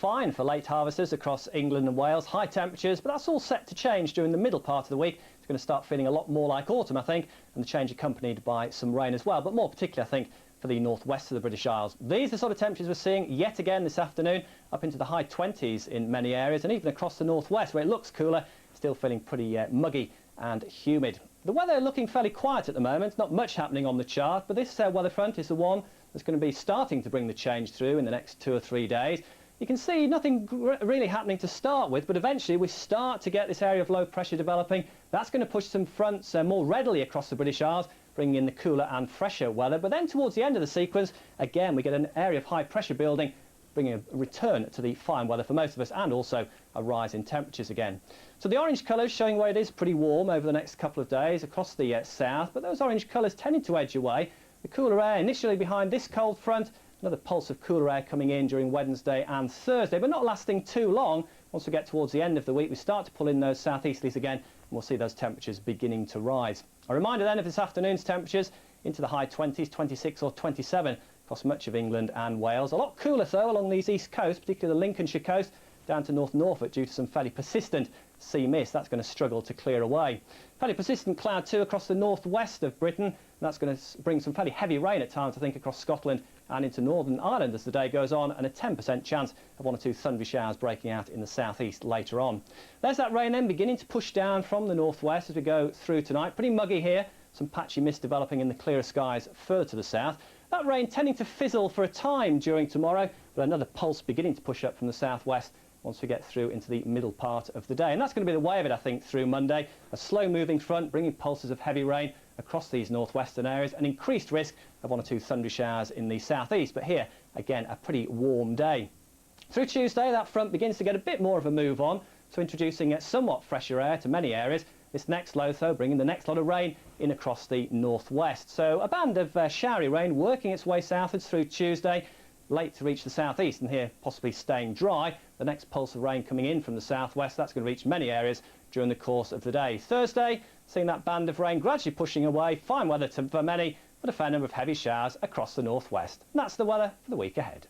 fine for late harvesters across England and Wales. High temperatures, but that's all set to change during the middle part of the week. It's going to start feeling a lot more like autumn, I think, and the change accompanied by some rain as well, but more particularly, I think, for the northwest of the British Isles. These are the sort of temperatures we're seeing yet again this afternoon, up into the high 20s in many areas, and even across the northwest where it looks cooler, still feeling pretty muggy and humid. The weather looking fairly quiet at the moment, not much happening on the chart, but this weather front is the one that's going to be starting to bring the change through in the next 2 or 3 days. You can see nothing really happening to start with, but eventually we start to get this area of low pressure developing. That's going to push some fronts more readily across the British Isles, bringing in the cooler and fresher weather. But then towards the end of the sequence, again, we get an area of high pressure building, bringing a return to the fine weather for most of us, and also a rise in temperatures again. So the orange colours showing where it is pretty warm over the next couple of days across the south, but those orange colours tending to edge away. The cooler air initially behind this cold front, another pulse of cooler air coming in during Wednesday and Thursday, but not lasting too long. Once we get towards the end of the week, we start to pull in those southeasterlies again, and we'll see those temperatures beginning to rise. A reminder then of this afternoon's temperatures into the high 20s, 26 or 27 across much of England and Wales. A lot cooler though along these east coasts, particularly the Lincolnshire coast, down to North Norfolk due to some fairly persistent sea mist. That's going to struggle to clear away. Fairly persistent cloud too across the northwest of Britain. And that's going to bring some fairly heavy rain at times, I think, across Scotland and into Northern Ireland as the day goes on, and a 10% chance of 1 or 2 thundery showers breaking out in the southeast later on. There's that rain then beginning to push down from the northwest as we go through tonight. Pretty muggy here, some patchy mist developing in the clearer skies further to the south. That rain tending to fizzle for a time during tomorrow, but another pulse beginning to push up from the southwest once we get through into the middle part of the day. And that's going to be the way of it, I think, through Monday. A slow-moving front bringing pulses of heavy rain across these northwestern areas, an increased risk of 1 or 2 thundery showers in the southeast. But here, again, a pretty warm day. Through Tuesday, that front begins to get a bit more of a move on, so introducing somewhat fresher air to many areas. This next low, though, bringing the next lot of rain in across the northwest. So a band of showery rain working its way southwards through Tuesday, late to reach the southeast, and here possibly staying dry. The next pulse of rain coming in from the southwest, that's going to reach many areas during the course of the day. Thursday, seeing that band of rain gradually pushing away, fine weather for many, but a fair number of heavy showers across the northwest. And that's the weather for the week ahead.